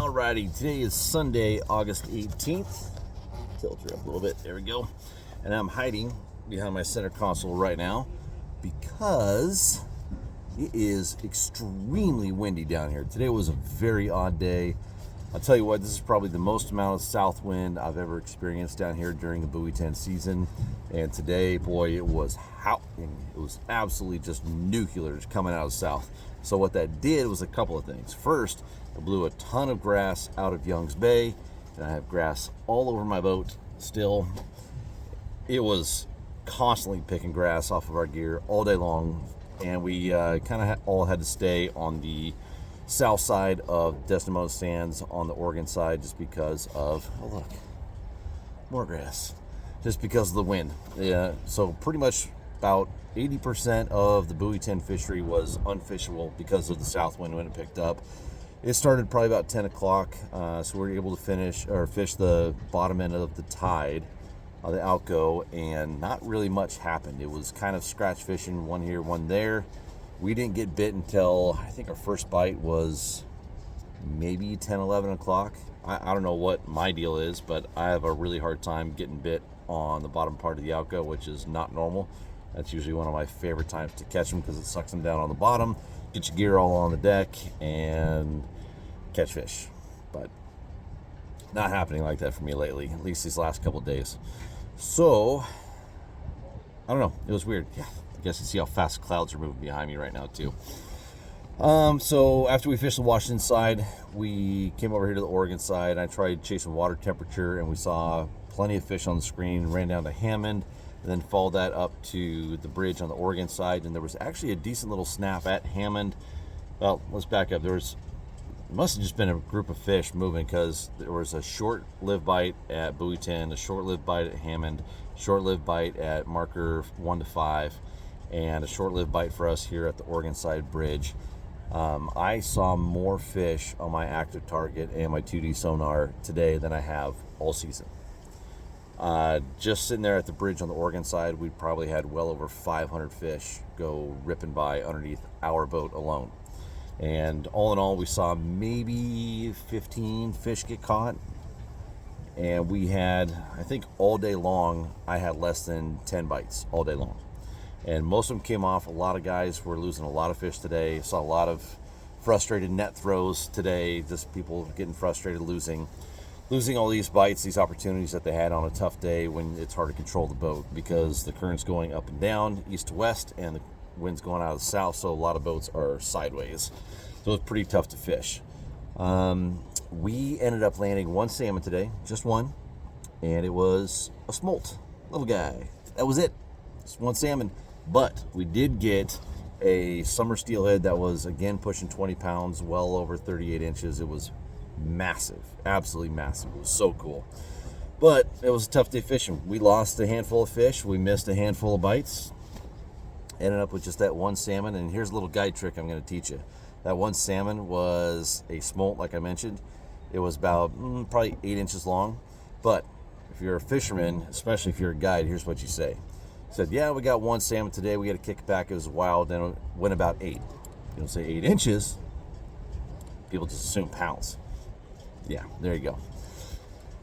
Alrighty, today is Sunday, August 18th. Tilt her up a little bit, there we go. And I'm hiding behind my center console right now because it is extremely windy down here. Today was a very odd day. I'll tell you what, this is probably the most amount of south wind I've ever experienced down here during the Buoy 10 season. And today, boy, it was howling. It was absolutely just nuclear coming out of the south. So what that did was a couple of things. First, it blew a ton of grass out of Young's Bay, and I have grass all over my boat still. It was constantly picking grass off of our gear all day long, and we kind of all had to stay on the south side of Desdemona Sands on the Oregon side just because of, oh look, more grass, just because of the wind. Yeah, so pretty much about 80% of the Buoy 10 fishery was unfishable because of the south wind when it picked up. It started probably about 10 o'clock, so we were able to fish the bottom end of the tide of the outgo, and not really much happened. It was kind of scratch fishing, one here, one there. We didn't get bit until, I think our first bite was maybe 10, 11 o'clock. I don't know what my deal is, but I have a really hard time getting bit on the bottom part of the outgo, which is not normal. That's usually one of my favorite times to catch them because it sucks them down on the bottom, get your gear all on the deck, and catch fish. But not happening like that for me lately, at least these last couple of days. So, I don't know. It was weird. Yeah, I guess you see how fast clouds are moving behind me right now, too. So after we fished the Washington side, we came over here to the Oregon side. I tried chasing water temperature, and we saw plenty of fish on the screen. Ran down to Hammond, and then followed that up to the bridge on the Oregon side, and there was actually a decent little snap at Hammond. Well, let's back up. It must have just been a group of fish moving, because there was a short-lived bite at Buoy 10, a short-lived bite at Hammond, short-lived bite at marker 1 to 5, and a short-lived bite for us here at the Oregon side bridge. I saw more fish on my active target and my 2D sonar today than I have all season. Just sitting there at the bridge on the Oregon side, we probably had well over 500 fish go ripping by underneath our boat alone. And all in all, we saw maybe 15 fish get caught. And we had, I think all day long, I had less than 10 bites all day long. And most of them came off. A lot of guys were losing a lot of fish today. Saw a lot of frustrated net throws today. Just people getting frustrated, losing all these bites, these opportunities that they had on a tough day when it's hard to control the boat because the current's going up and down, east to west, and the wind's going out of the south, so a lot of boats are sideways. So it's pretty tough to fish. We ended up landing one salmon today, just one, and it was a smolt, little guy. That was it, just one salmon. But we did get a summer steelhead that was, again, pushing 20 pounds, well over 38 inches. It was massive, absolutely massive. It was so cool. But it was a tough day fishing. We lost a handful of fish. We missed a handful of bites. Ended up with just that one salmon. And here's a little guide trick I'm going to teach you. That one salmon was a smolt, like I mentioned. It was about probably 8 inches long. But if you're a fisherman, especially if you're a guide, here's what you say. Said, yeah, we got one salmon today. We got to kick it back. It was wild. Then it went about 8. You don't say 8 inches. People just assume pounds. Yeah, there you go.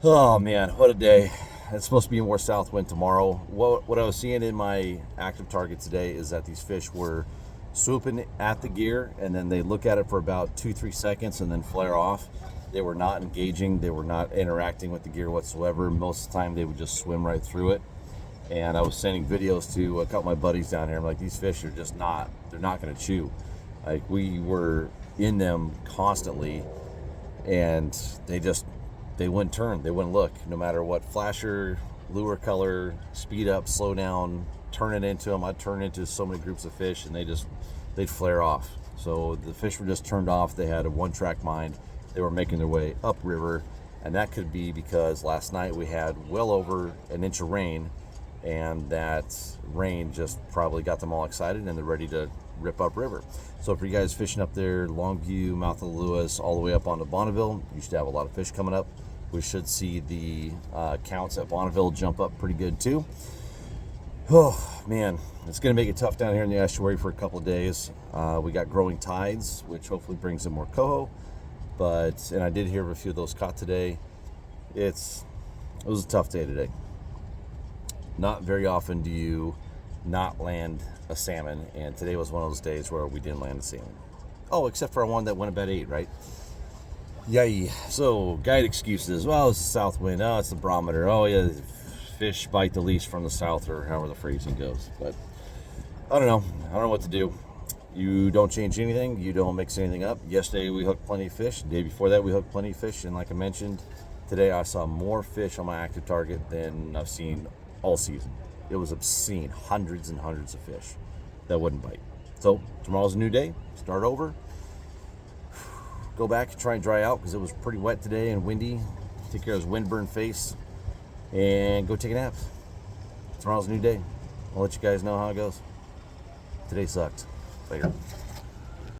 Oh, man, what a day. It's supposed to be more south wind tomorrow. What I was seeing in my active target today is that these fish were swooping at the gear, and then they look at it for about 2-3 seconds and then flare off. They were not engaging. They were not interacting with the gear whatsoever. Most of the time, they would just swim right through it. And I was sending videos to a couple of my buddies down here. I'm like, these fish are just they're not going to chew. Like, we were in them constantly, and they wouldn't turn. They wouldn't look. No matter what flasher, lure color, speed up, slow down, turn it into them. I'd turn into so many groups of fish, and they'd flare off. So the fish were just turned off. They had a one-track mind. They were making their way upriver, and that could be because last night we had well over an inch of rain, and that rain just probably got them all excited and they're ready to rip up river. So for you guys fishing up there, Longview, mouth of the Lewis, all the way up onto Bonneville, you should have a lot of fish coming up. We should see the counts at Bonneville jump up pretty good too. Oh man, it's going to make it tough down here in the estuary for a couple of days. We got growing tides, which hopefully brings in more coho. and I did hear of a few of those caught today. It was a tough day today. Not very often do you not land a salmon, and today was one of those days where we didn't land a salmon. Oh, except for one that went about 8, right? Yay. So, guide excuses. Well, it's the south wind. Oh, it's the barometer. Oh, yeah, fish bite the least from the south, or however the phrasing goes. But I don't know. I don't know what to do. You don't change anything. You don't mix anything up. Yesterday, we hooked plenty of fish. The day before that, we hooked plenty of fish. And like I mentioned, today I saw more fish on my active target than I've seen all season. It was obscene. Hundreds and hundreds of fish that wouldn't bite. So, tomorrow's a new day. Start over. Go back and try and dry out because it was pretty wet today and windy. Take care of his windburn face and go take a nap. Tomorrow's a new day. I'll let you guys know how it goes. Today sucked. Later.